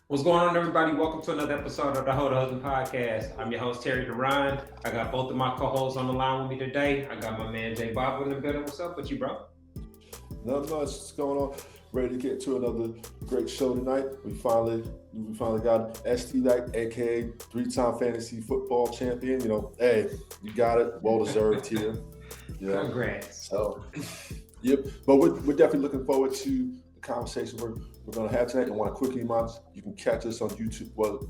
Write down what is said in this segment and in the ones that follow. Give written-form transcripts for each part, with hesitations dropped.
What's going on, everybody? Welcome to another episode of the Husband Podcast. I'm your host, Terry Duran. I got both of my co-hosts on the line with me today. I got my man, Jay Bob, in the building. What's up with you, bro? Nothing much. What's going on? Ready to get to another great show tonight. We finally got ST Knight, aka three-time fantasy football champion. Hey, you got it. Well deserved here. Congrats. So, yep. But we're definitely looking forward to the conversation we're going to have tonight. And want to quickly remind you, you can catch us on YouTube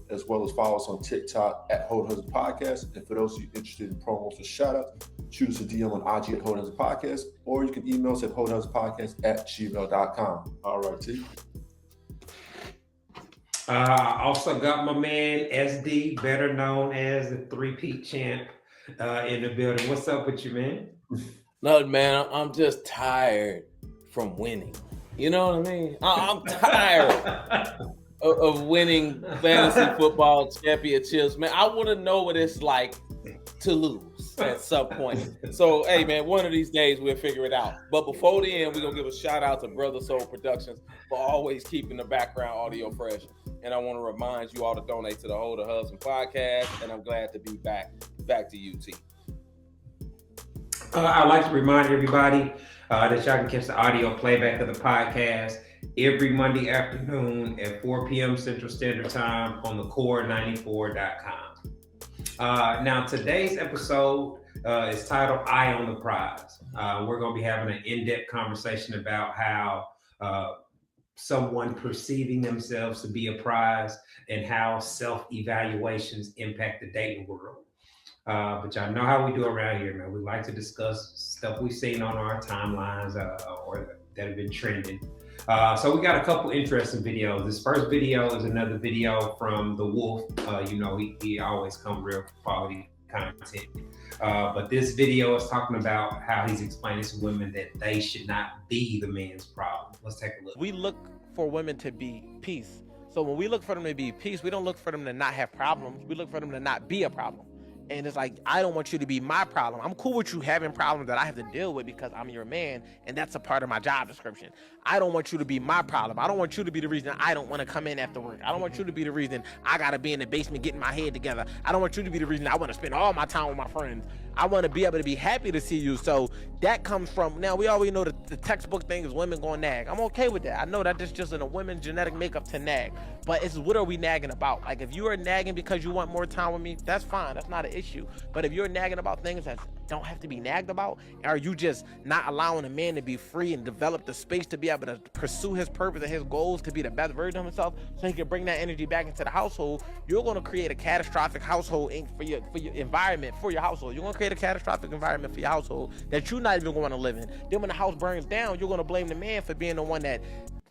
as well as follow us on TikTok at Husband Podcast. And for those of you interested in promos or shout-outs, shoot us a DM on IG at Husband Podcast, or you can email us at husbandpodcast@gmail.com. All right, T. I also got my man, SD, better known as the three-peat champ, in the building. What's up with you, man? Nothing, man. I'm just tired from winning. You know what I mean? I'm tired of winning fantasy football championships, man. I want to know what it's like to lose at some point. So, hey, man, one of these days we'll figure it out. But before the end, we're going to give a shout out to Brother Soul Productions for always keeping the background audio fresh. And I want to remind you all to donate to the Hold the Husband podcast. And I'm glad to be back to UT. I'd like to remind everybody that y'all can catch the audio playback of the podcast every Monday afternoon at 4 p.m. Central Standard Time on thecore94.com. Now, today's episode is titled Eye on the Prize. We're going to be having an in-depth conversation about how someone perceiving themselves to be a prize and how self-evaluations impact the dating world. But y'all know how we do around here, man. We like to discuss stuff we've seen on our timelines or that have been trending. So we got a couple interesting videos. This first video is another video from The Wolf. He always come real quality content. But this video is talking about how he's explaining to women that they should not be the man's problem. Let's take a look. We look for women to be peace. So when we look for them to be peace, we don't look for them to not have problems. We look for them to not be a problem. And it's like, I don't want you to be my problem. I'm cool with you having problems that I have to deal with because I'm your man, and that's a part of my job description. I don't want you to be my problem. I don't want you to be the reason I don't want to come in after work. I don't want you to be the reason I got to be in the basement getting my head together. I don't want you to be the reason I want to spend all my time with my friends. I want to be able to be happy to see you. So that comes from, now we already know that the textbook thing is women going nag. I'm okay with that. I know that that's just in a women's genetic makeup to nag. But it's what are we nagging about? Like, if you are nagging because you want more time with me, that's fine. That's not an issue. But if you're nagging about things that don't have to be nagged about, are you just not allowing a man to be free and develop the space to be able to pursue his purpose and his goals to be the best version of himself so he can bring that energy back into the household? You're going to create a catastrophic household for your environment, for your household. You're going to create a catastrophic environment for your household that you're not even going to live in. Then when the house burns down, you're going to blame the man for being the one that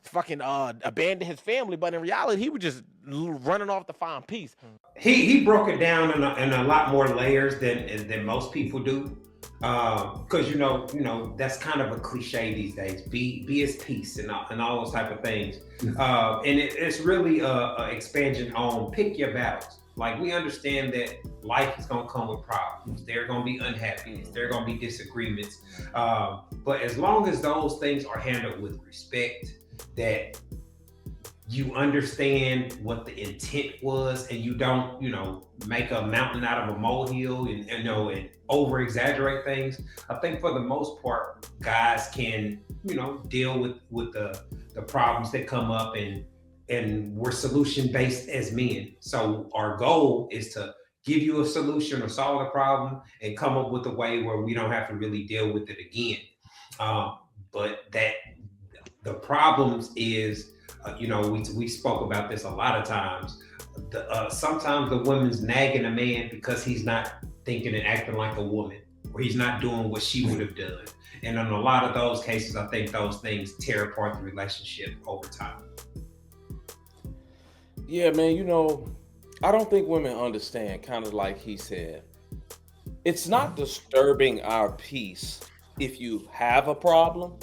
fucking abandoned his family, but in reality he was just running off to find peace. He broke it down in a lot more layers than most people do, because you know that's kind of a cliche these days. Be his peace and all those type of things, and it's really a expansion on pick your battles. Like, we understand that life is gonna come with problems. There are gonna be unhappiness. There are gonna be disagreements, but as long as those things are handled with respect, that you understand what the intent was, and you don't, make a mountain out of a molehill and over exaggerate things. I think for the most part, guys can, deal with the problems that come up, and we're solution based as men. So our goal is to give you a solution or solve a problem and come up with a way where we don't have to really deal with it again. But that the problems is, we spoke about this a lot of times. Sometimes the woman's nagging a man because he's not thinking and acting like a woman, or he's not doing what she would have done. And in a lot of those cases, I think those things tear apart the relationship over time. Yeah, man, I don't think women understand, kind of like he said. It's not disturbing our peace if you have a problem.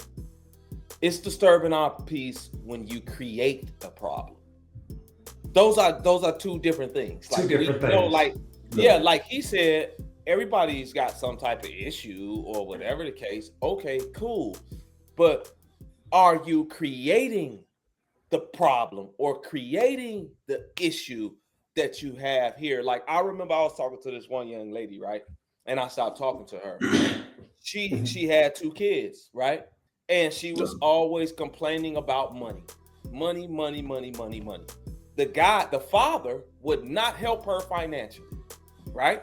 It's disturbing our peace when you create a problem. Those are two different things. Two different things. Like he said, everybody's got some type of issue or whatever the case. Okay, cool. But are you creating the problem or creating the issue that you have here. Like I remember I was talking to this one young lady, right? And I stopped talking to her. She had 2 kids, right? And she was always complaining about money. Money. The father would not help her financially, right?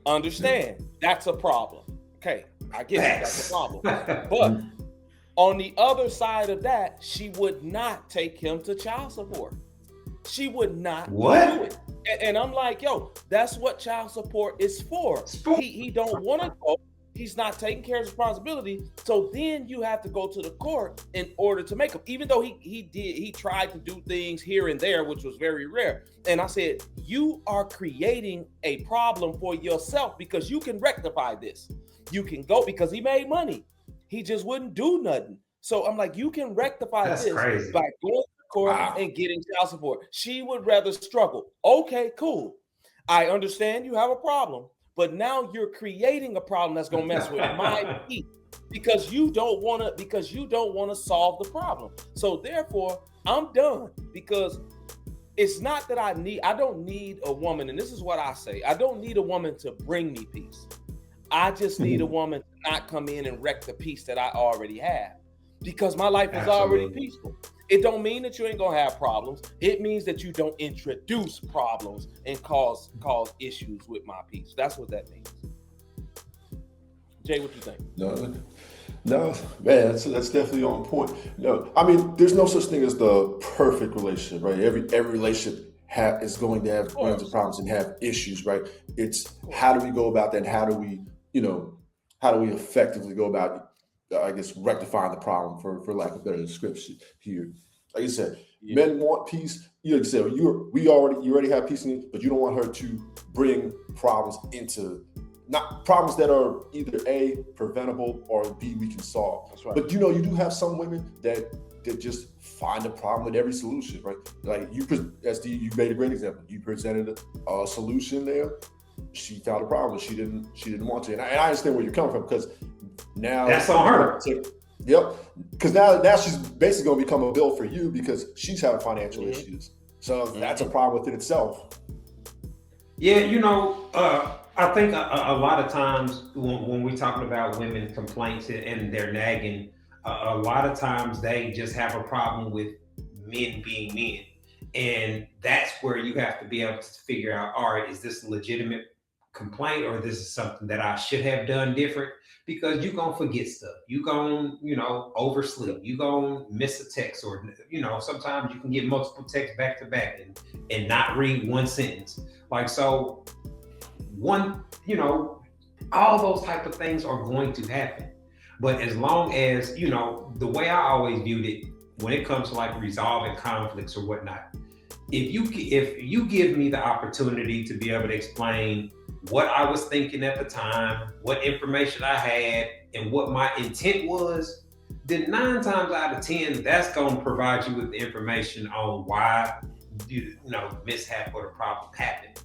Understand, that's a problem. Okay, I get it, that's a problem. But on the other side of that, she would not take him to child support. She would not do it. And I'm like, yo, that's what child support is for. He don't want to go. He's not taking care of his responsibility. So then you have to go to the court in order to make him, even though he tried to do things here and there, which was very rare. And I said, you are creating a problem for yourself because you can rectify this. You can go because he made money. He just wouldn't do nothing. So I'm like, you can rectify this by going to court and getting child support. She would rather struggle. Okay, cool. I understand you have a problem. But now you're creating a problem that's gonna mess with my peace because you don't want to solve the problem. So therefore, I'm done because it's not that I don't need a woman, and this is what I say. I don't need a woman to bring me peace. I just need a woman to not come in and wreck the peace that I already have because my life is already peaceful. It don't mean that you ain't gonna have problems. It means that you don't introduce problems and cause issues with my peace. That's what that means. Jay, what you think? No, man, that's definitely on point. No, I mean, there's no such thing as the perfect relationship, right? Every relationship is going to have runs of problems and have issues, right? It's how do we go about that? And how do we effectively go about I guess rectifying the problem for lack of better description here. Like you said, men want peace. You said you already have peace in you, but you don't want her to bring problems into not problems that are either A, preventable, or B, we can solve. That's right. But you do have some women that just find a problem with every solution, right? Like you made a great example. You presented a solution there. She found a problem. She didn't want to, and I understand where you're coming from because now that's on her. Yep, because now she's basically going to become a bill for you because she's having financial issues. So that's a problem within itself. Yeah, I think a lot of times when we're talking about women complaints and they're nagging, a lot of times they just have a problem with men being men. And that's where you have to be able to figure out, all right, is this a legitimate complaint or this is something that I should have done different? Because you're going to forget stuff. You're going to, oversleep. You're going to miss a text or, sometimes you can get multiple texts back to back and not read one sentence. Like, so all those type of things are going to happen. But as long as, the way I always viewed it, when it comes to like resolving conflicts or whatnot, if you give me the opportunity to be able to explain what I was thinking at the time, what information I had, and what my intent was, then 9 times out of 10, that's going to provide you with the information on why mishap or the problem happened.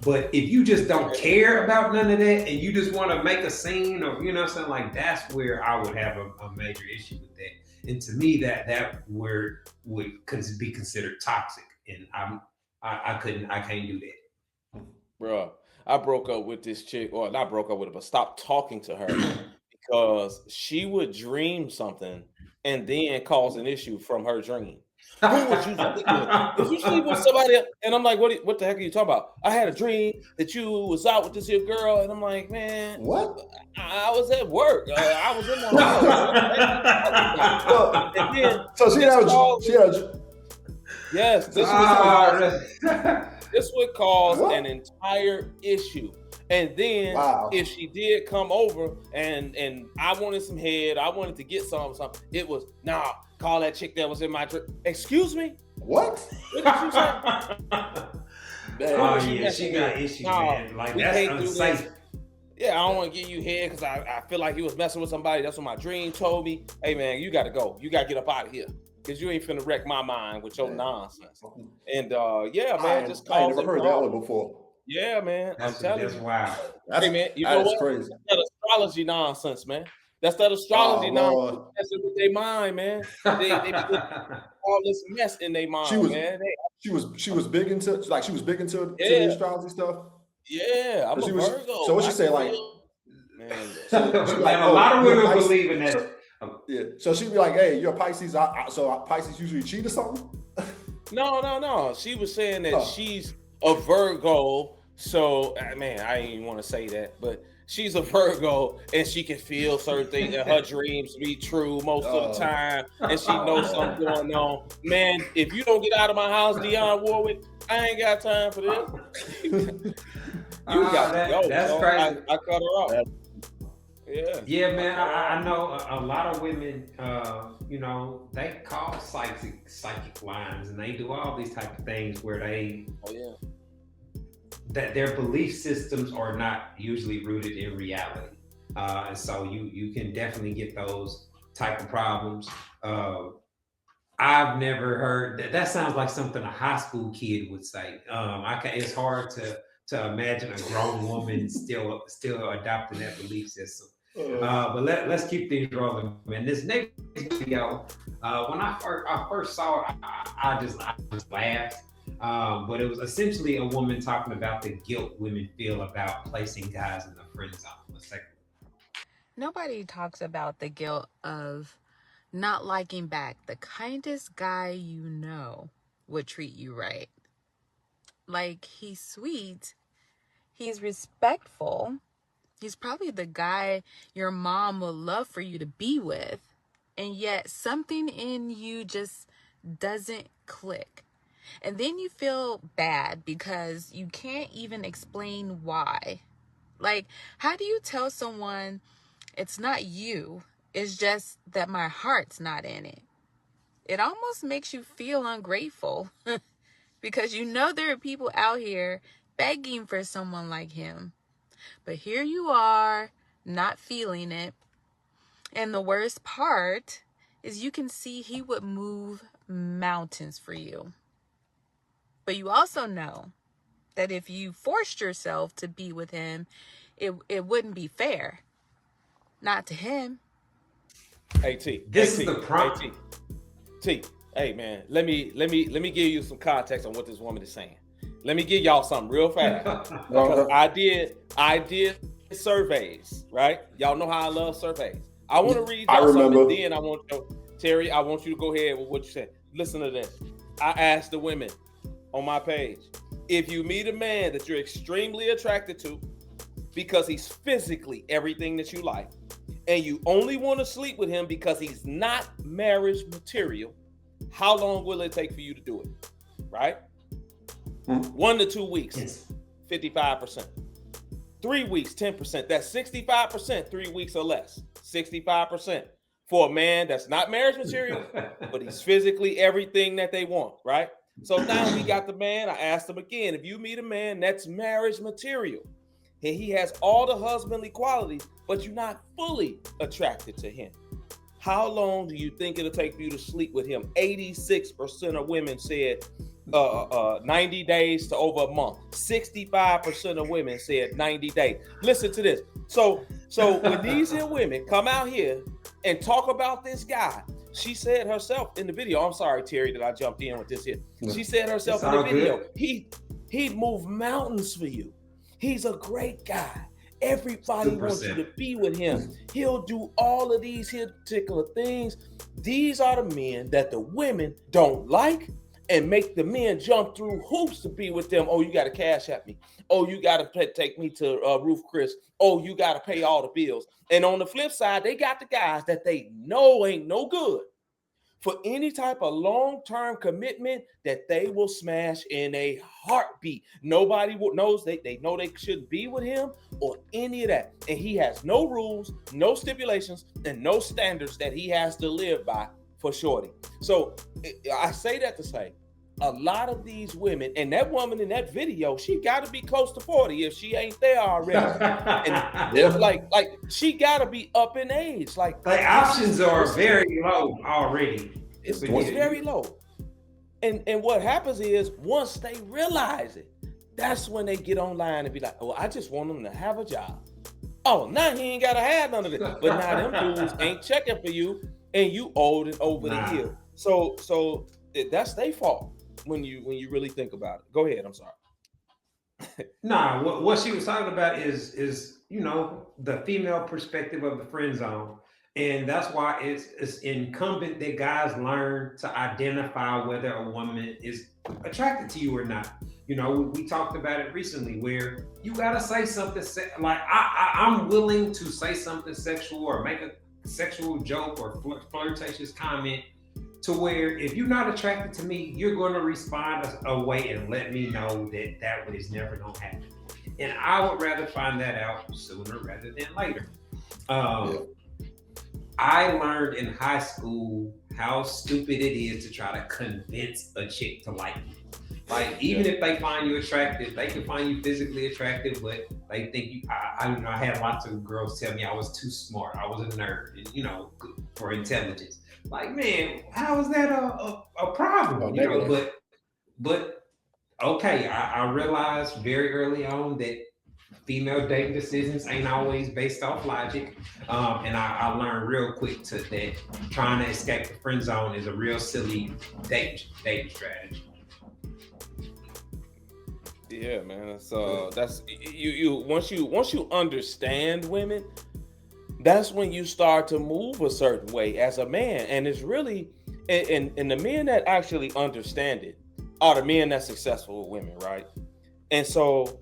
But if you just don't care about none of that and you just want to make a scene or like that's where I would have a major issue with that. And to me, that word would be considered toxic, and I can't do that. Bro, I broke up with this chick, or not broke up with her, but stopped talking to her because she would dream something and then cause an issue from her dream. Who was you sleep with? Did you sleep with somebody else? And I'm like, what the heck are you talking about? I had a dream that you was out with this here girl, and I'm like, man, what? I was at work. I was in my house. And then so she had yes, this would cause an entire issue. And then if she did come over and I wanted some head, I wanted to get something, it was, call that chick that was in my drink. Excuse me? What? What did you say? She got issues, man. Like, that's unsafe. Yeah, I don't want to give you head because I feel like he was messing with somebody. That's what my dream told me. Hey, man, you got to go. You got to get up out of here because you ain't finna wreck my mind with your nonsense. And, man, just call. I never heard that one before. Yeah, man. I'm telling you. That's wild. Hey, man, you know what? Crazy. That astrology nonsense, man. That's that astrology now. Lord. That's with their mind, man. They be getting all this mess in their mind, man. She was big into to Yeah. the astrology stuff. Yeah, I'm a Virgo. So what she say, like, man? Man, a lot of women believe in that. Yeah. So she'd be like, "Hey, you're a Pisces. So Pisces usually cheat or something?" No. She was saying that she's a Virgo. So, man, I didn't even want to say that, but she's a Virgo and she can feel certain things and her dreams be true most of the time. And she knows something going on. Man, if you don't get out of my house, Dionne Warwick, I ain't got time for this. You got to go. That's crazy. I cut her off. Yeah, man. I know a lot of women. They call psychic lines, and they do all these type of things where they. That their belief systems are not usually rooted in reality, and so you can definitely get those type of problems. I've never heard that sounds like something a high school kid would say. It's hard to imagine a grown woman still adopting that belief system. But let's keep things rolling, man. This next video, when I first saw it, I just laughed. But it was essentially a woman talking about the guilt women feel about placing guys in the friend zone. Nobody talks about the guilt of not liking back. The kindest guy you know would treat you right. Like, he's sweet, he's respectful, he's probably the guy your mom would love for you to be with, and yet something in you just doesn't click. And then you feel bad because you can't even explain why. Like, how do you tell someone it's not you, it's just that my heart's not in it? It almost makes you feel ungrateful because you know there are people out here begging for someone like him. But here you are, not feeling it. And the worst part is you can see he would move mountains for you. But you also know that if you forced yourself to be with him, it wouldn't be fair. Not to him. Hey T, this is the problem. T, hey man, let me give you some context on what this woman is saying. Let me give y'all something real fast. I did surveys, right? Y'all know how I love surveys. I want to read y'all something, then I want Terry, I want you to go ahead with what you said. Listen to this. I asked the women on my page, if you meet a man that you're extremely attracted to because he's physically everything that you like, and you only want to sleep with him because he's not marriage material, how long will it take for you to do it? Right? 1 to 2 weeks, 55%. 3 weeks, 10%. That's 65%, 3 weeks or less. 65% for a man that's not marriage material, but he's physically everything that they want, right? So now we got the man. I asked him again, if you meet a man that's marriage material, and he has all the husbandly qualities, but you're not fully attracted to him, how long do you think it'll take for you to sleep with him? 86% of women said 90 days to over a month. 65% of women said 90 days. Listen to this. So when these here women come out here and talk about this guy, she said herself in the video, I'm sorry, Terry, that I jumped in with this here. She said herself in the video, he'd move mountains for you. He's a great guy. Everybody wants you to be with him. He'll do all of these here particular things. These are the men that the women don't like and make the men jump through hoops to be with them. Oh, you got to cash at me. Oh, you got to take me to Roof Chris. Oh, you got to pay all the bills. And on the flip side, they got the guys that they know ain't no good for any type of long-term commitment that they will smash in a heartbeat. Nobody knows they know they shouldn't be with him or any of that. And he has no rules, no stipulations, and no standards that he has to live by for shorty. So I say that to say, a lot of these women, and that woman in that video, she got to be close to 40 if she ain't there already. And like she got to be up in age. Like options are very low already. It's very low. And what happens is once they realize it, that's when they get online and be like, oh, I just want them to have a job. Oh, now he ain't gotta have none of it. But now them dudes ain't checking for you, and you old and over the hill. So that's their fault when you really think about it. Go ahead. I'm sorry. Nah, what she was talking about is the female perspective of the friend zone, and that's why it's incumbent that guys learn to identify whether a woman is attracted to you or not. We talked about it recently where you gotta say something like I'm willing to say something sexual or make a sexual joke or flirtatious comment to where if you're not attracted to me, you're going to respond a way and let me know that one is never going to happen. And I would rather find that out sooner rather than later. I learned in high school how stupid it is to try to convince a chick to like you. Like, even if they find you attractive, they can find you physically attractive, but they think you. I had lots of girls tell me I was too smart. I was a nerd, and, for intelligence. Like, man, how is that a problem? But okay, I realized very early on that female dating decisions ain't always based off logic, and I learned real quick that trying to escape the friend zone is a real silly dating strategy. Yeah, man. So that's you. Once you understand women, that's when you start to move a certain way as a man. And it's really, and the men that actually understand it are the men that's successful with women, right? And so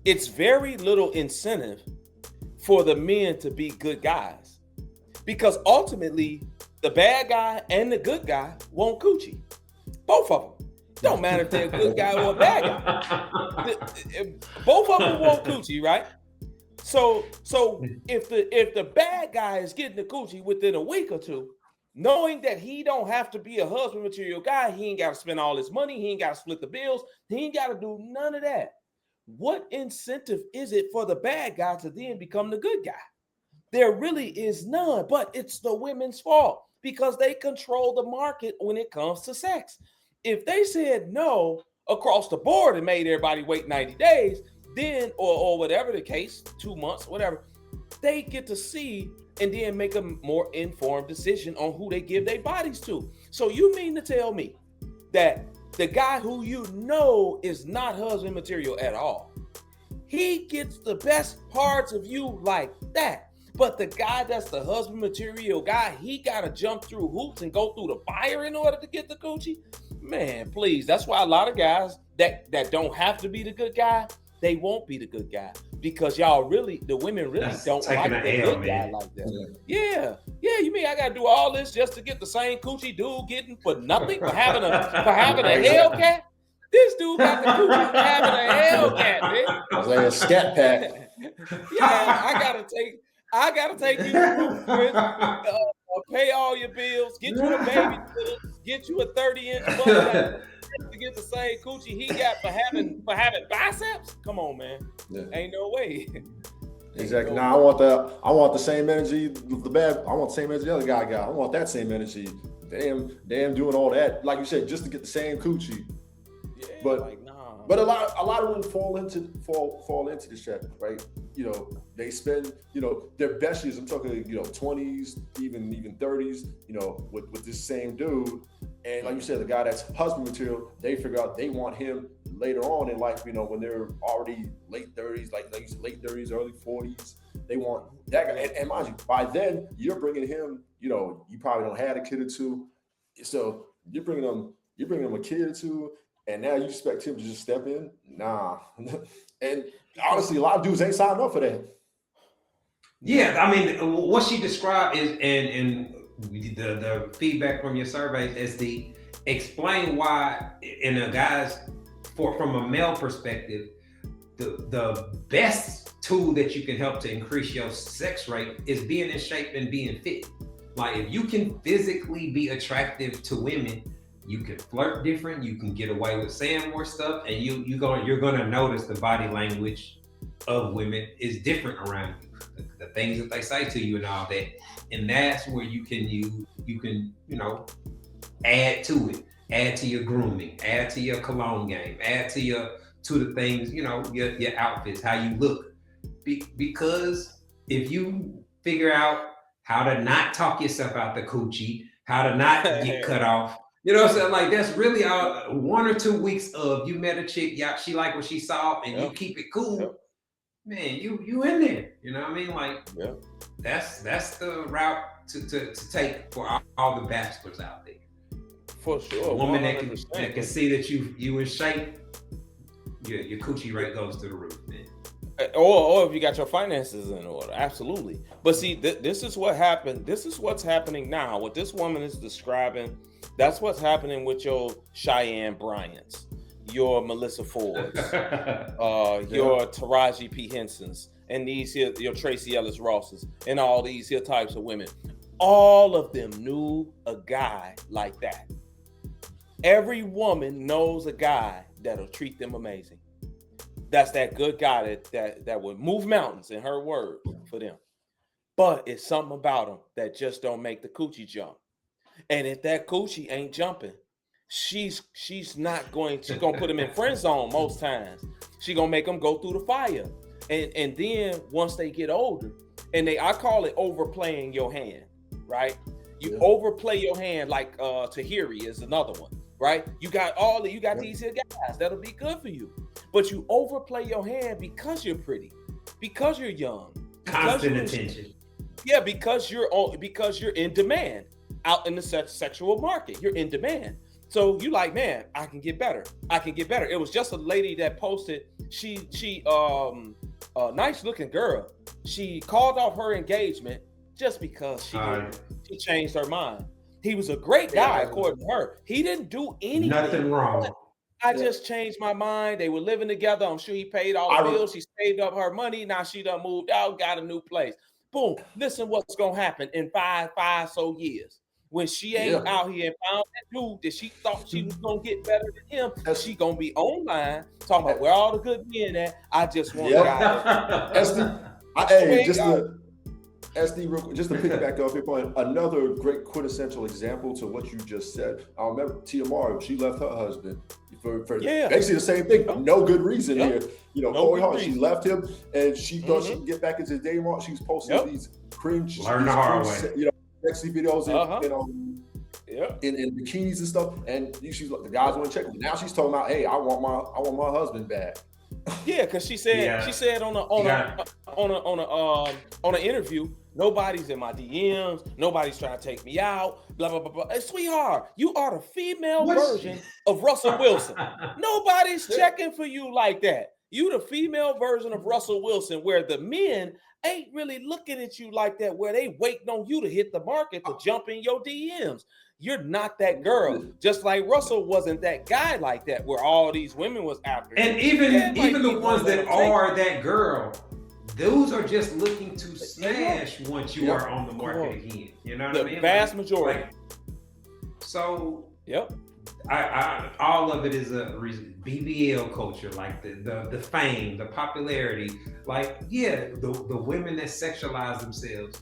it's very little incentive for the men to be good guys, because ultimately the bad guy and the good guy want coochie, both of them. Don't matter if they're a good guy or a bad guy. Both of them want coochie, right? So if the bad guy is getting the coochie within a week or two, knowing that he don't have to be a husband material guy, he ain't got to spend all his money, he ain't got to split the bills, he ain't got to do none of that. What incentive is it for the bad guy to then become the good guy? There really is none, but it's the women's fault because they control the market when it comes to sex. If they said no across the board and made everybody wait 90 days, then, or whatever the case, 2 months, whatever, they get to see and then make a more informed decision on who they give their bodies to. So you mean to tell me that the guy who is not husband material at all, he gets the best parts of you like that? But the guy that's the husband material guy, he got to jump through hoops and go through the fire in order to get the coochie? Man, please. That's why a lot of guys that don't have to be the good guy, they won't be the good guy, because the women really don't like the good guy like that. Yeah. You mean I got to do all this just to get the same coochie dude getting for nothing, for having a Hellcat? This dude got the coochie for having a Hellcat, man. It's like a scat pack. Yeah, I gotta take you to pay all your bills, get you a babysitter, get you a 30-inch butt to get the same coochie he got for having biceps. Come on, man. Yeah. Ain't no way. Exactly. Now I want the same energy. I want the same energy the other guy got. I want that same energy. Damn, doing all that, like you said, just to get the same coochie. Yeah, but a lot of women fall into this trap, right? They spend, their best years, I'm talking, 20s, even 30s, with this same dude. And like you said, the guy that's husband material, they figure out they want him later on in life, when they're already late 30s, like you said, late 30s, early 40s. They want that guy. And mind you, by then, you're bringing him, you probably don't have a kid or two. So you're bringing him a kid or two, and now you expect him to just step in? Nah. And honestly, a lot of dudes ain't signed up for that. Yeah, I mean, what she described is, and the feedback from your survey is the explain why in a guy's from a male perspective, the best tool that you can help to increase your sex rate is being in shape and being fit. Like, if you can physically be attractive to women, you can flirt different, you can get away with saying more stuff, and you're gonna notice the body language of women is different around you. The things that they say to you and all that. And that's where you can add to it. Add to your grooming, add to your cologne game, add to the things, your outfits, how you look. Because if you figure out how to not talk yourself out the coochie, how to not get cut off, you know what I'm saying? Like that's really 1 or 2 weeks of you met a chick, yeah, she liked what she saw, and you Yep. keep it cool. Yep. Man, you in there. You know what I mean? Like Yep. that's the route to take for all the bachelors out there. For sure. A woman 100%. that can see that you in shape, your coochie rate goes through the roof, man. Or if you got your finances in order, absolutely. But see, this is what happened. This is what's happening now. What this woman is describing, that's what's happening with your Cheyenne Bryants, your Melissa Fords, your Taraji P. Hensons, and these here, your Tracy Ellis Rosses, and all these here types of women. All of them knew a guy like that. Every woman knows a guy that'll treat them amazing. That's that good guy that would move mountains, in her words, for them. But it's something about him that just don't make the coochie jump. And if that coochie ain't jumping, she's gonna put him in friend zone most times. She gonna make him go through the fire. And then once they get older, and I call it overplaying your hand, right? You overplay your hand, like Tahiri is another one, right? You got these here guys that'll be good for you. But you overplay your hand because you're pretty, because you're young, constant attention. Yeah, because you're in demand out in the sexual market. You're in demand. So you like, man, I can get better. It was just a lady that posted, she nice looking girl. She called off her engagement just because she changed her mind. He was a great guy, according to her. He didn't do anything. Nothing wrong. I just changed my mind. They were living together. I'm sure he paid all the bills. She saved up her money. Now she done moved out, got a new place. Boom. Listen what's going to happen in five so years. When she ain't out here and found that dude that she thought she was going to get better than him, she going to be online talking about where all the good men at. I just want SD, just to pick back up your point, another great quintessential example to what you just said. I remember Tia Mara, she left her husband for basically the same thing. No good reason here. You know, Corey Hart, she left him and she thought she could get back into the dating market. She was posting these cringe, learn the hard way. Sexy videos in bikinis and stuff. And she's like, the guys want to check me. Now she's talking about, hey, I want my husband back. Yeah, because she said on an interview, nobody's in my DMs, nobody's trying to take me out, blah blah blah blah. Hey, sweetheart, you are the female version of Russell Wilson. Nobody's checking for you like that. You the female version of Russell Wilson, where the men ain't really looking at you like that, where they waiting on you to hit the market to jump in your DMs. You're not that girl. Just like Russell wasn't that guy like that, where all these women was after him. And even the ones that are that girl, those are just looking to smash once you are on the market again. You know what I mean? The vast majority. So I all of it is a reason. BBL culture, like the fame, the popularity, like the women that sexualize themselves.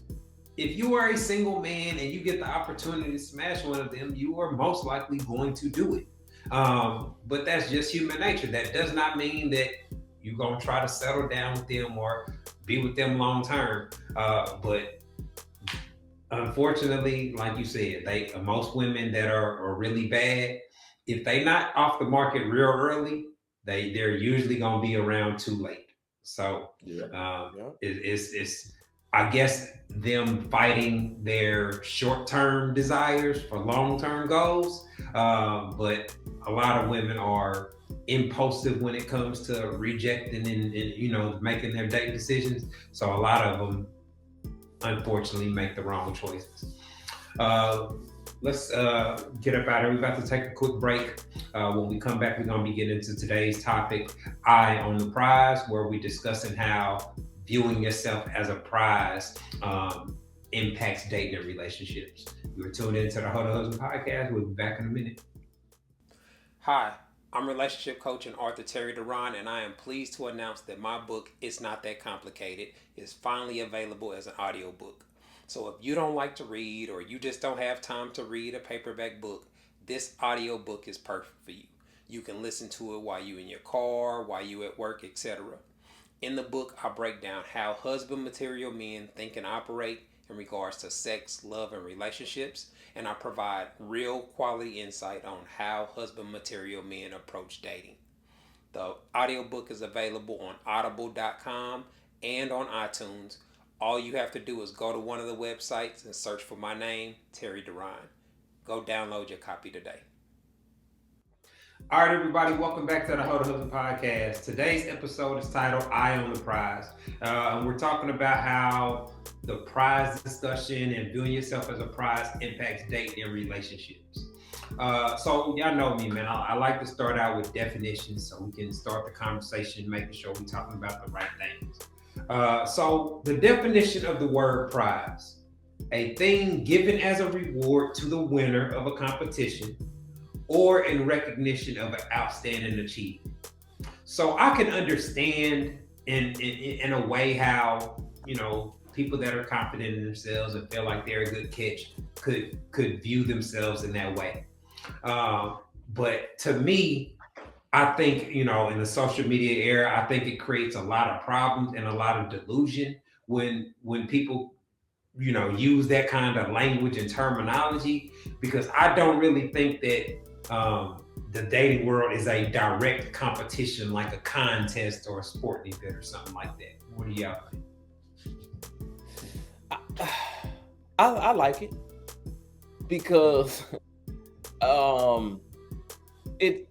If you are a single man and you get the opportunity to smash one of them, you are most likely going to do it. But that's just human nature. That does not mean that you're going to try to settle down with them or be with them long term. But unfortunately, like you said, most women that are really bad, if they not off the market real early, they're usually going to be around too late. So it's I guess them fighting their short-term desires for long-term goals. But a lot of women are impulsive when it comes to rejecting and making their date decisions. So a lot of them, unfortunately, make the wrong choices. Let's get up out of here. We're about to take a quick break. When we come back, we're going to be getting into today's topic, Eye on the Prize, where we're discussing how viewing yourself as a prize impacts dating and relationships. You're tuned into the Hoe to Husband podcast. We'll be back in a minute. Hi, I'm relationship coach and author Terry Duran, and I am pleased to announce that my book, It's Not That Complicated, is finally available as an audiobook. So if you don't like to read or you just don't have time to read a paperback book, this audiobook is perfect for you. You can listen to it while you're in your car, while you're at work, etc. In the book, I break down how husband material men think and operate in regards to sex, love, and relationships, and I provide real quality insight on how husband material men approach dating. The audiobook is available on audible.com and on iTunes. All you have to do is go to one of the websites and search for my name, Terry Duran. Go download your copy today. All right, everybody, welcome back to the Ho to Husband podcast. Today's episode is titled Eye on the Prize. We're talking about how the prize discussion and viewing yourself as a prize impacts dating and relationships. So y'all know me, man. I like to start out with definitions so we can start the conversation, making sure we're talking about the right things. So the definition of the word prize: a thing given as a reward to the winner of a competition or in recognition of an outstanding achievement. So I can understand in a way how, you know, people that are confident in themselves and feel like they're a good catch could view themselves in that way. But to me, I think, you know, in the social media era, I think it creates a lot of problems and a lot of delusion when people, you know, use that kind of language and terminology, because I don't really think that the dating world is a direct competition like a contest or a sporting event or something like that. What do y'all think? I like it because it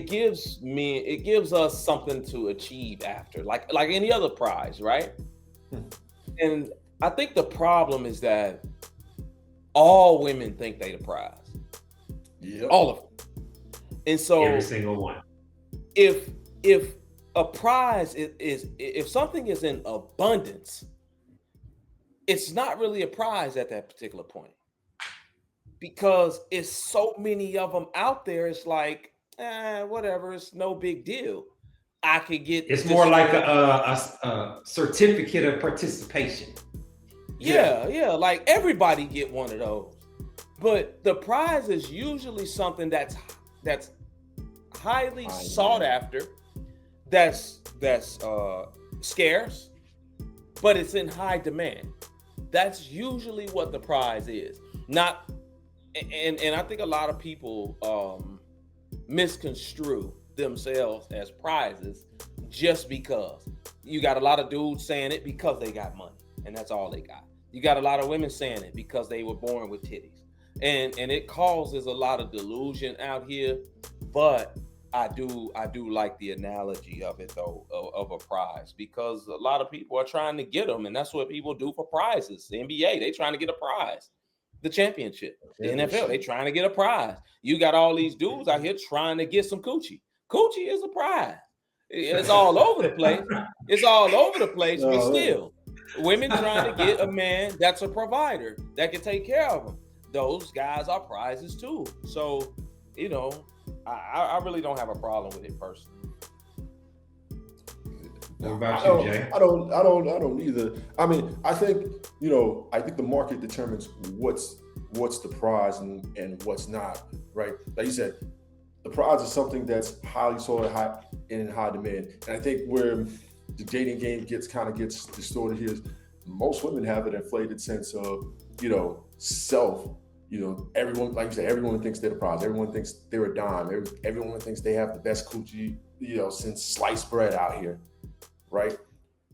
gives us something to achieve after, like any other prize, right? And I think the problem is that all women think they the prize. Yep. All of them. And so Every single one. If a prize is if something is in abundance, it's not really a prize at that particular point, because it's so many of them out there. It's like, whatever, it's no big deal. I could get. It's more like a certificate of participation. Yeah, like everybody get one of those. But the prize is usually something that's highly sought after, that's scarce, but it's in high demand. That's usually what the prize is. Not, and I think a lot of people misconstrue themselves as prizes just because. You got a lot of dudes saying it because they got money, and that's all they got. You got a lot of women saying it because they were born with titties. And it causes a lot of delusion out here, but I do like the analogy of it though, of a prize, because a lot of people are trying to get them, and that's what people do for prizes. The NBA, they trying to get a prize. The championship. The NFL, they trying to get a prize. You got all these dudes out here trying to get some coochie. Coochie is a prize. It's all over the place. It's all over the place, but still, women trying to get a man that's a provider that can take care of them. Those guys are prizes too. So, you know, I really don't have a problem with it personally. What about you, Jay? I don't either. I mean, I think the market determines what's the prize and what's not, right? Like you said, the prize is something that's highly sought and in high demand. And I think where the dating game gets distorted here is most women have an inflated sense of, self. Everyone, like you said, everyone thinks they're the prize. Everyone thinks they're a dime. Everyone thinks they have the best coochie, since sliced bread out here, right?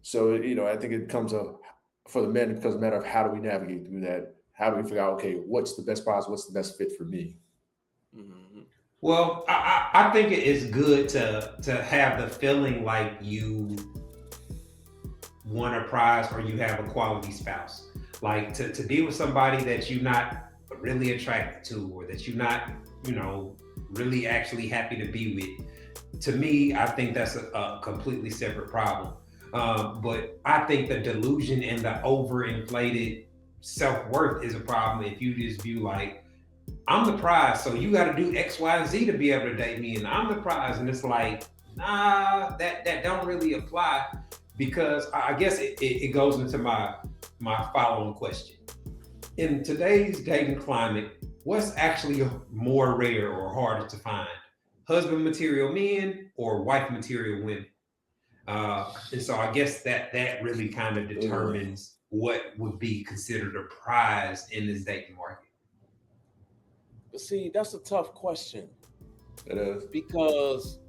So, I think it comes up for the men, it becomes a matter of how do we navigate through that? How do we figure out, okay, what's the best prize? What's the best fit for me? Mm-hmm. Well, I think it is good to have the feeling like you won a prize or you have a quality spouse. Like to be with somebody that you're not really attracted to, or that you're not, really actually happy to be with. To me, I think that's a completely separate problem. But I think the delusion and the overinflated self-worth is a problem if you just view like, I'm the prize, so you got to do X, Y, and Z to be able to date me, and I'm the prize. And it's like, nah, that don't really apply, because I guess it goes into my following question. In today's dating climate, what's actually more rare or harder to find? Husband material men or wife material women? And so I guess that really kind of determines what would be considered a prize in this dating market. But see, that's a tough question. It is. Because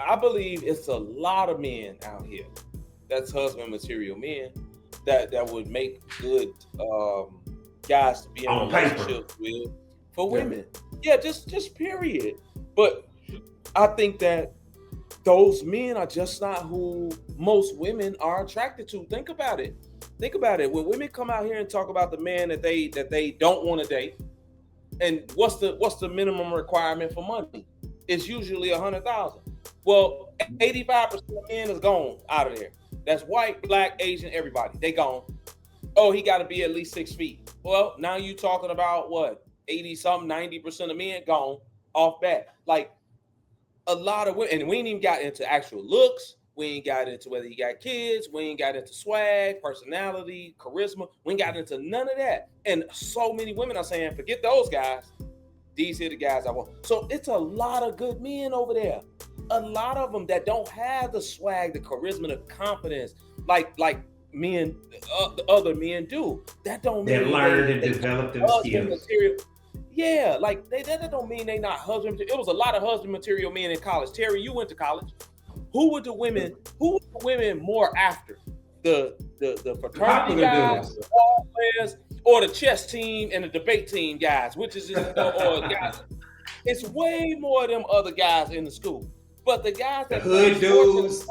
I believe it's a lot of men out here that's husband material men that would make good guys to be in On relationships with for women. Yeah, just period. But I think that those men are just not who most women are attracted to. Think about it. When women come out here and talk about the man that they don't want to date, and what's the minimum requirement for money? It's usually $100,000. Well, 85% of men is gone out of there. That's white, black, Asian, everybody. They gone. Oh, he got to be at least 6 feet. Well, now you talking about what? 80-something, 90% of men gone off bat. Like a lot of women, and we ain't even got into actual looks. We ain't got into whether you got kids. We ain't got into swag, personality, charisma. We ain't got into none of that. And so many women are saying, forget those guys. These are the guys I want. So it's a lot of good men over there. A lot of them that don't have the swag, the charisma, the confidence, like men, the other men do. That don't mean they learn and develop them skills. Material. Yeah, like that don't mean they not husband material. It was a lot of husband material men in college. Terry, you went to college. Who were the women more after? The fraternity guys, the ball players, or the chess team and the debate team guys, which is just or guys. It's way more of them other guys in the school. But the guys that hood dudes,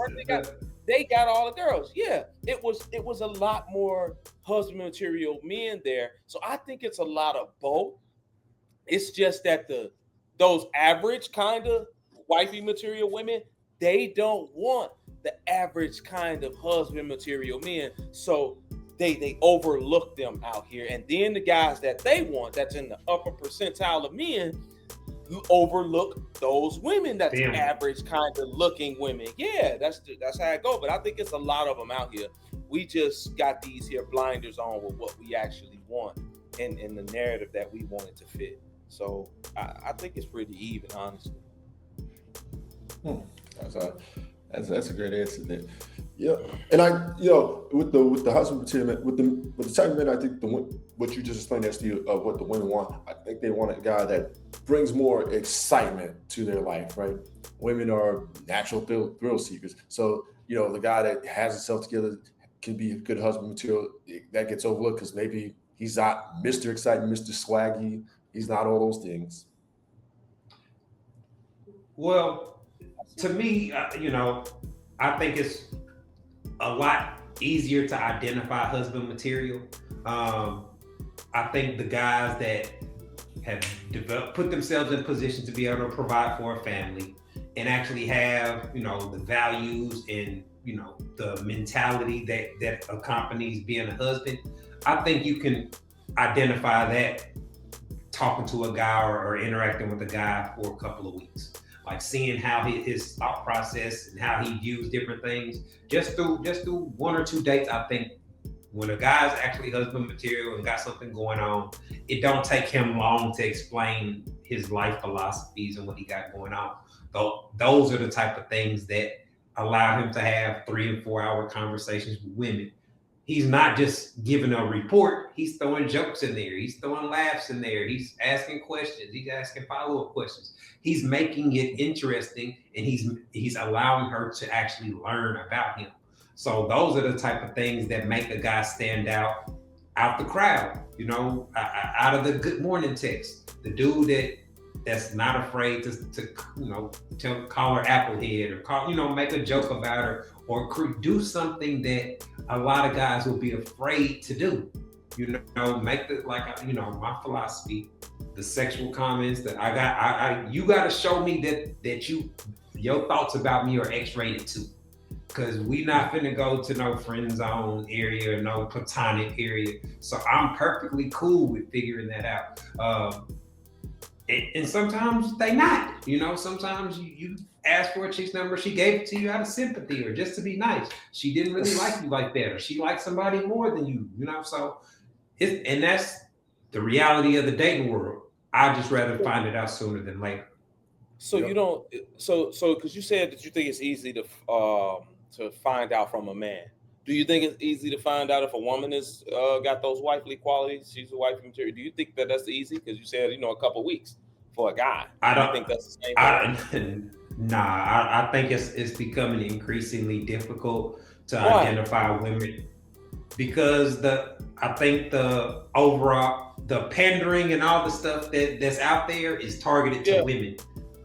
they got all the girls. Yeah, it was a lot more husband material men there. So I think it's a lot of both. It's just that those average kind of wifey material women, they don't want the average kind of husband material men. So they overlook them out here. And then the guys that they want, that's in the upper percentile of men, you overlook those women that's average kind of looking women. Yeah, that's how it goes. But I think it's a lot of them out here. We just got these here blinders on with what we actually want and the narrative that we want it to fit. So I think it's pretty even, honestly. That's a great answer there. Yeah, and with the husband material, with the type of men, I think what you just explained as to of what the women want, I think they want a guy that brings more excitement to their life, right? Women are natural thrill seekers, so the guy that has himself together can be a good husband material. That gets overlooked because maybe he's not Mr. Excitement, Mr. Swaggy. He's not all those things. Well, to me, I think it's a lot easier to identify husband material. I think the guys that have put themselves in a position to be able to provide for a family and actually have, the values and, the mentality that accompanies being a husband, I think you can identify that talking to a guy or interacting with a guy for a couple of weeks. Like seeing how his thought process and how he views different things just through 1 or 2 dates. I think when a guy's actually husband material and got something going on, it don't take him long to explain his life philosophies and what he got going on. Those are the type of things that allow him to have 3 and 4 hour conversations with women. He's not just giving a report. He's throwing jokes in there. He's throwing laughs in there. He's asking questions. He's asking follow-up questions. He's making it interesting, and he's allowing her to actually learn about him. So those are the type of things that make a guy stand out the crowd, out of the good morning text. The dude that's not afraid to call her Applehead or make a joke about her or do something that a lot of guys will be afraid to do. Make my philosophy, the sexual comments that you got to show me that your thoughts about me are X-rated too. Because we not finna go to no friend zone area, no platonic area. So I'm perfectly cool with figuring that out. And sometimes they not, sometimes you ask for a chick's number, she gave it to you out of sympathy or just to be nice. She didn't really like you like that, or she liked somebody more than you, so and that's the reality of the dating world. I just rather find it out sooner than later. So Yep. you don't. So because you said that you think it's easy to find out from a man. Do you think it's easy to find out if a woman is got those wifely qualities? She's a wifey material. Do you think that that's easy? Because you said a couple weeks for a guy. I Do you don't. think that's the same way? I nah. I think it's becoming increasingly difficult to Why? identify women because I think the overall the pandering and all the stuff that's out there is targeted to Yeah. women.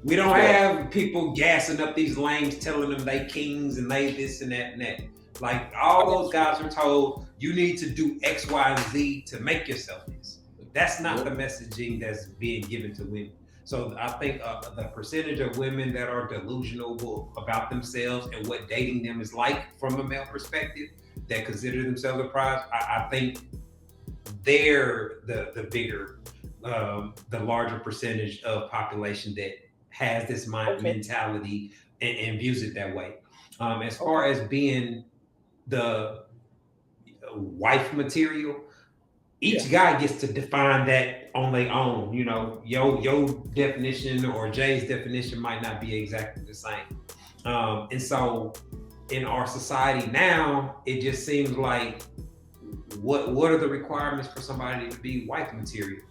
We don't Yeah. have people gassing up these lames telling them they kings and they this and that and that. Like all those guys are told you need to do X, Y, and Z to make yourself this. That's not the messaging that's being given to women. So I think the percentage of women that are delusional about themselves and what dating them is like from a male perspective, that consider themselves a prize, I think they're the bigger, the larger percentage of population that has this mentality and views it that way. As far as being the wife material, each guy gets to define that on their own. Your definition or Jay's definition might not be exactly the same. And so in our society now, it just seems like what are the requirements for somebody to be wife material?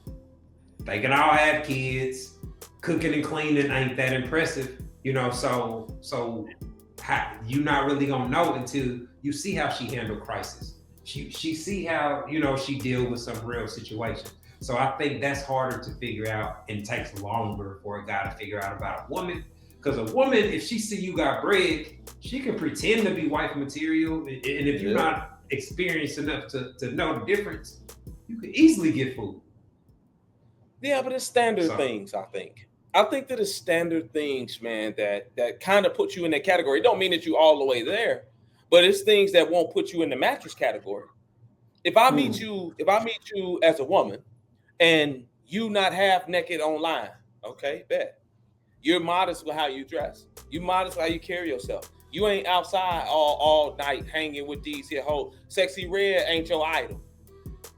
They can all have kids. Cooking and cleaning ain't that impressive, so you're not really gonna know until you see how she handled crisis. She see how she deal with some real situations. So I think that's harder to figure out and takes longer for a guy to figure out about a woman. Because a woman, if she see you got bread, she can pretend to be wife material, and if you're not experienced enough to know the difference, you could easily get fooled. Yeah, but it's standard things, I think. I think that it's standard things, man, that kind of put you in that category. It don't mean that you all the way there, but it's things that won't put you in the mattress category. If I meet you as a woman and you not half naked online, okay, bet. You're modest with how you dress. You modest with how you carry yourself. You ain't outside all night hanging with these here whole Sexy Red ain't your idol,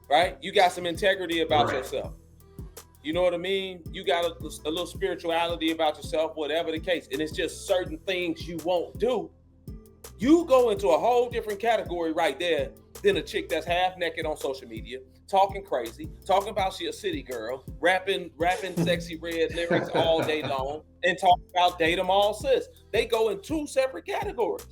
right? You got some integrity about yourself. You know what I mean? You got a little spirituality about yourself, whatever the case. And it's just certain things you won't do. You go into a whole different category right there than a chick that's half naked on social media, talking crazy, talking about she a city girl, rapping Sexy Red lyrics all day long, and talking about date 'em all sis. They go in two separate categories.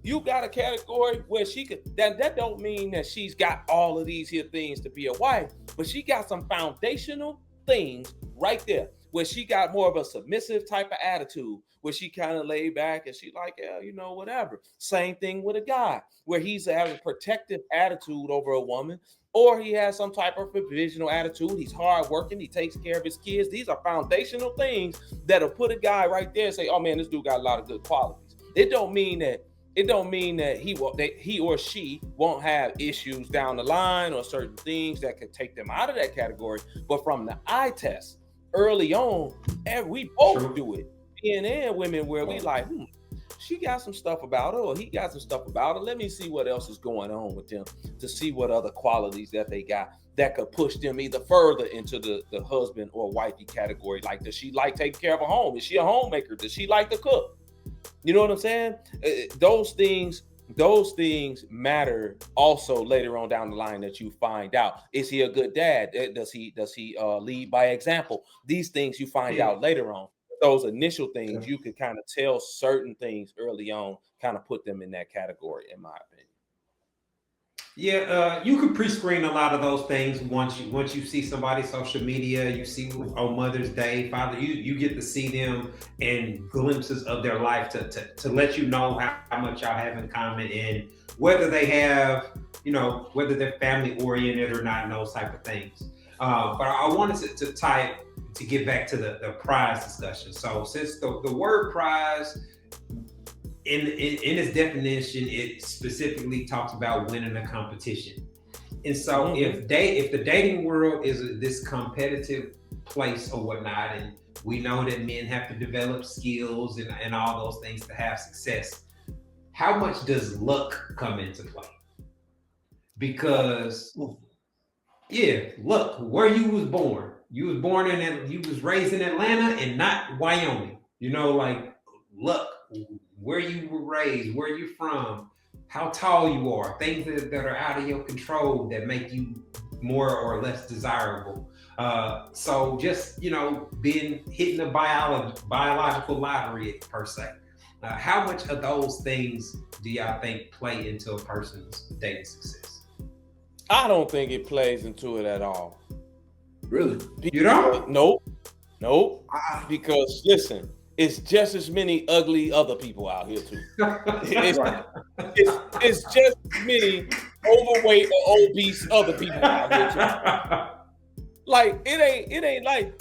You got a category where she could, that don't mean that she's got all of these here things to be a wife, but she got some foundational things right there where she got more of a submissive type of attitude, where she kind of laid back and she like, yeah, whatever. Same thing with a guy where he's having a protective attitude over a woman, or he has some type of provisional attitude. He's hardworking. He takes care of his kids. These are foundational things that'll put a guy right there and say, oh man, this dude got a lot of good qualities. It don't mean that he or she won't have issues down the line or certain things that could take them out of that category. But from the eye test early on, we both do it. Men and women, where we like, she got some stuff about her, or he got some stuff about her. Let me see what else is going on with them to see what other qualities that they got that could push them either further into the husband or wifey category. Like, does she like taking care of a home? Is she a homemaker? Does she like to cook? You know what I'm saying? Those things matter also later on down the line that you find out. Is he a good dad? Does he lead by example? These things you find out later on. Those initial things, you could kind of tell certain things early on, kind of put them in that category, in my opinion. Yeah, you could pre-screen a lot of those things once you see somebody's social media. You see on Mother's Day, Father, you get to see them and glimpses of their life to let you know how much y'all have in common and whether they have, whether they're family oriented or not, and those type of things. But I wanted to tie it to get back to the prize discussion. So since the word prize, in its definition, it specifically talks about winning a competition. And so if the dating world is this competitive place or whatnot, and we know that men have to develop skills and all those things to have success, how much does luck come into play? Because luck, where you was born. You was raised in Atlanta and not Wyoming. like luck, where you were raised, where you're from, how tall you are, things that are out of your control that make you more or less desirable. So just, hitting the biological lottery per se. How much of those things do y'all think play into a person's dating success? I don't think it plays into it at all. Really? You don't? Nope. Because listen, it's just as many ugly other people out here too. It's just as many overweight or obese other people out here too. Like it ain't like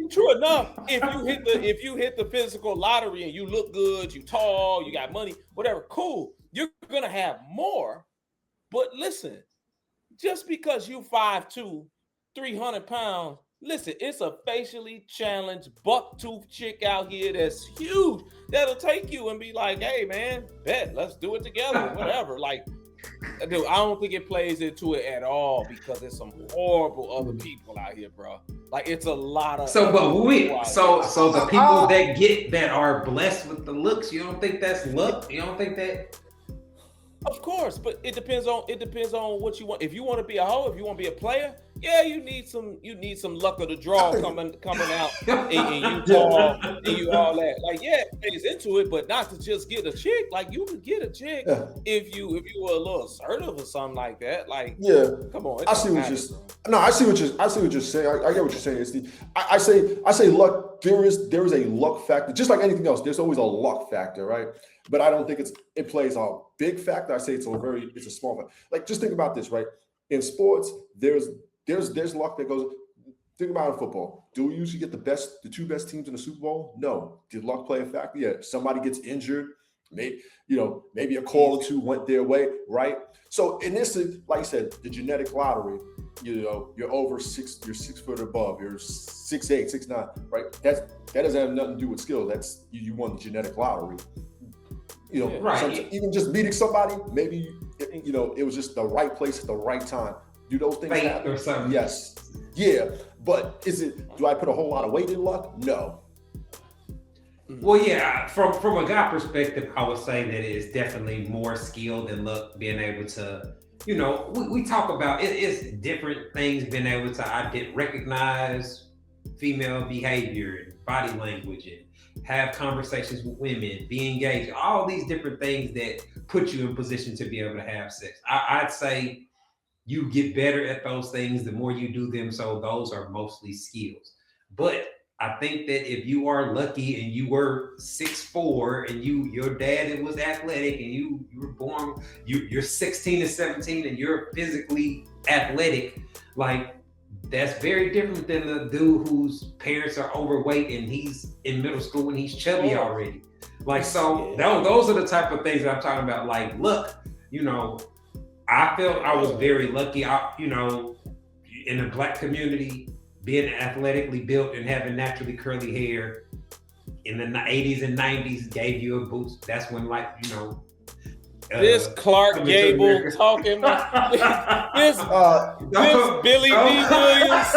true enough. If you hit the physical lottery and you look good, you tall, you got money, whatever, cool. You're gonna have more. But listen, just because you 5'2", 300 pounds, listen, it's a facially challenged buck-tooth chick out here that's huge that'll take you and be like, hey man, bet, let's do it together, whatever. Like, dude, I don't think it plays into it at all because there's some horrible other people out here, bro. Like, it's a lot of so the people that are blessed with the looks, you don't think that's luck? You don't think that? Of course, but it depends on what you want. If you want to be a hoe, if you want to be a player, yeah, you need some luck of the draw coming out, and you tall, and you all that. Like, yeah, it plays into it, but not to just get a chick. Like, you could get a chick if you were a little assertive or something like that. Like, yeah, come on. I see what you're saying. I get what you're saying. Steve. I say luck. There is a luck factor, just like anything else. There's always a luck factor, right? But I don't think it plays a big factor. I say it's a small factor. Like, just think about this, right? In sports, there's luck that goes. Think about it in football. Do we usually get the two best teams in the Super Bowl? No. Did luck play a factor? Yeah. Somebody gets injured. Maybe a call or two went their way, right? So in this, like I said, the genetic lottery, you're over you're 6 foot above, you're 6'8", 6'9", right? That doesn't have nothing to do with skill. That's you won the genetic lottery. Right. Even just meeting somebody, maybe it was just the right place at the right time. Do those things happen? Or something? Yes. Yeah. But do I put a whole lot of weight in luck? No. Well, yeah, from a guy perspective, I would say that it is definitely more skill than luck, being able to, we talk about it's different things, being able to recognize female behavior and body language and have conversations with women, be engaged, all these different things that put you in position to be able to have sex. I'd say you get better at those things the more you do them. So those are mostly skills. But I think that if you are lucky and you were 6'4" and your dad was athletic and you were born, you're 16 or 17 and you're physically athletic, like, that's very different than the dude whose parents are overweight and he's in middle school and he's chubby already. Like, so those are the type of things that I'm talking about. Like, look, I felt I was very lucky. In the Black community, being athletically built and having naturally curly hair in the 80s and 90s gave you a boost. That's when, this Clark Gable talking about this Billy D. Williams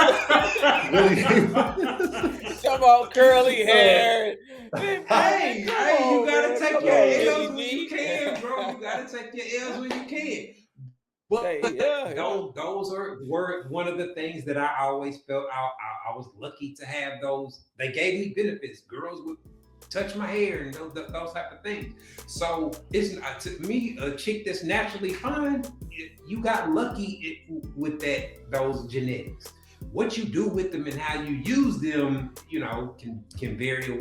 talking about curly hair. Hey, you gotta take your L's when you can, bro. You gotta take your L's when you can. But those were one of the things that I always felt I was lucky to have those. They gave me benefits. Girls would touch my hair and those type of things. So it's to me, a chick that's naturally fine, you got lucky with those genetics. What you do with them and how you use them, can vary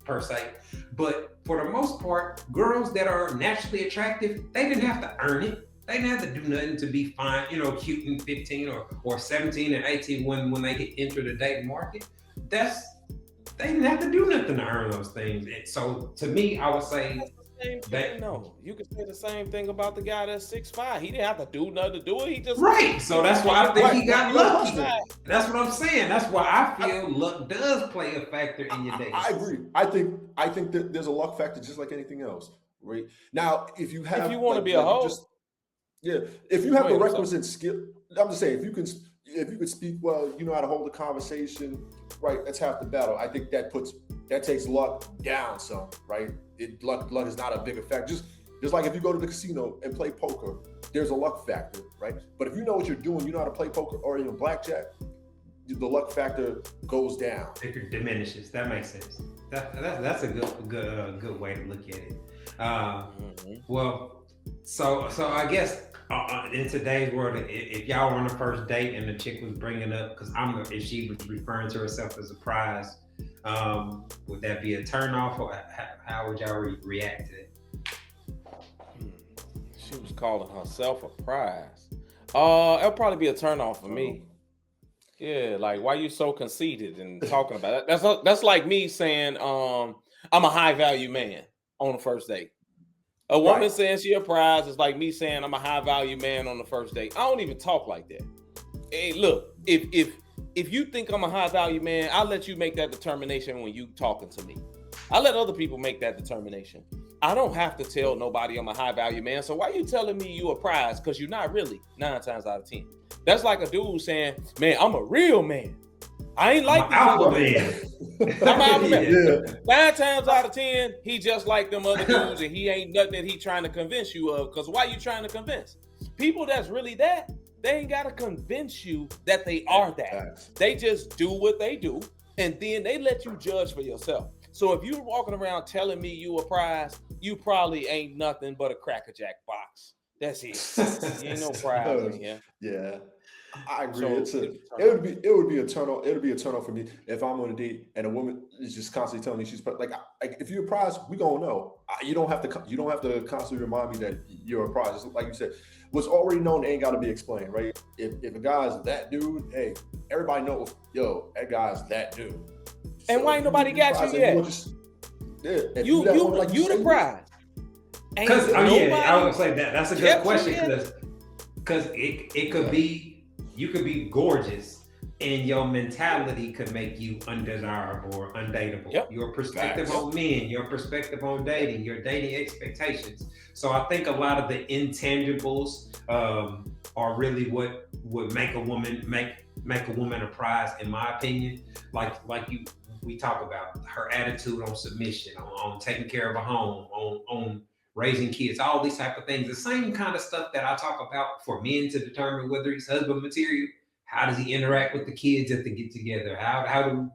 per se. But for the most part, girls that are naturally attractive, they didn't have to earn it. They didn't have to do nothing to be fine, cute in 15 or 17 and 18 when they get into the dating market. They didn't have to do nothing to earn those things. And so to me, I would say you could say the same thing about the guy that's 6'5". He didn't have to do nothing to do it. He just So that's why I think he got lucky. That's what I'm saying. That's why I feel luck does play a factor in your dating. I agree. I think that there's a luck factor just like anything else. Right now, if you want to be a hoe. If you have the requisite skill, I'm just saying, if you can if you could speak well, you know how to hold a conversation, right? That's half the battle. I think that takes luck down some, right? Luck is not a big effect. Just like if you go to the casino and play poker, there's a luck factor, right? But if you know what you're doing, you know how to play poker or even blackjack, the luck factor goes down. It diminishes. That makes sense. That's a good way to look at it. Well, so I guess in today's world, if y'all were on the first date and the chick was bringing up, because if she was referring to herself as a prize, would that be a turnoff, or how would y'all react to it? She was calling herself a prize. It'll probably be a turnoff for me. Yeah, like, why you so conceited and talking about it? That's like me saying I'm a high value man on the first date. A woman saying she a prize is like me saying I'm a high value man on the first date. I don't even talk like that. Hey, look, if you think I'm a high value man, I'll let you make that determination when you talking to me. I let other people make that determination. I don't have to tell nobody I'm a high value man. So why you telling me you a prize? Because you're not really 9 times out of 10. That's like a dude saying, man, I'm a real man. I ain't like these other dudes. I'm alpha man. 9 times out of 10, he just like them other dudes, and he ain't nothing that he trying to convince you of. Because why you trying to convince? People that's really that, they ain't got to convince you that they are that. They just do what they do, and then they let you judge for yourself. So if you're walking around telling me you a prize, you probably ain't nothing but a Cracker Jack box. That's it. You ain't no prize in here. Yeah, I agree. So it would be a turn on. It'll be a turn on for me if I'm on a date and a woman is just constantly telling me she's like if you're a prize, we gonna know. You don't have to constantly remind me that you're a prize. Just like you said, what's already known ain't got to be explained, right? If a guy's that dude, hey, everybody knows. Yo, that guy's that dude. And why ain't nobody got you yet? You the prize. Because I would say that's a good question, because it could be, you could be gorgeous and your mentality could make you undesirable or undateable. Yep. Your perspective on men, your perspective on dating, your dating expectations. So I think a lot of the intangibles are really what would make a woman a prize, in my opinion. We talk about her attitude on submission, on taking care of a home, on raising kids, all these type of things. The same kind of stuff that I talk about for men to determine whether he's husband material. How does he interact with the kids at the get together? How do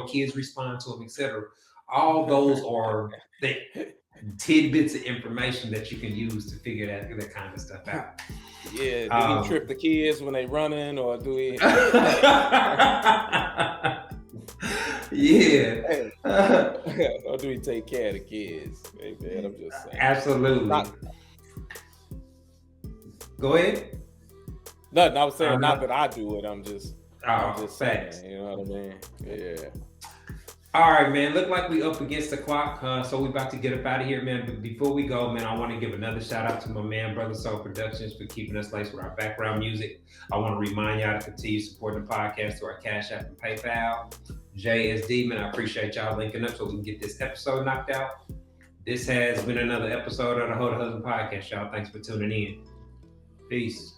kids respond to him, etc. All those are the tidbits of information that you can use to figure that kind of stuff out. Yeah, do he trip the kids when they running, or do he? Yeah. Or do we take care of the kids? Hey, man, I'm just saying. Absolutely. Go ahead. Nothing. I was saying not that I do it. I'm just saying. You know what I mean? Yeah. All right, man. Look like we up against the clock, so we about to get up out of here, man. But before we go, man, I want to give another shout out to my man, Brother Soul Productions, for keeping us laced with our background music. I want to remind y'all to continue supporting the podcast through our Cash App and PayPal. JSD, man, I appreciate y'all linking up so we can get this episode knocked out. This has been another episode of the Ho to Husband Podcast, y'all. Thanks for tuning in. Peace.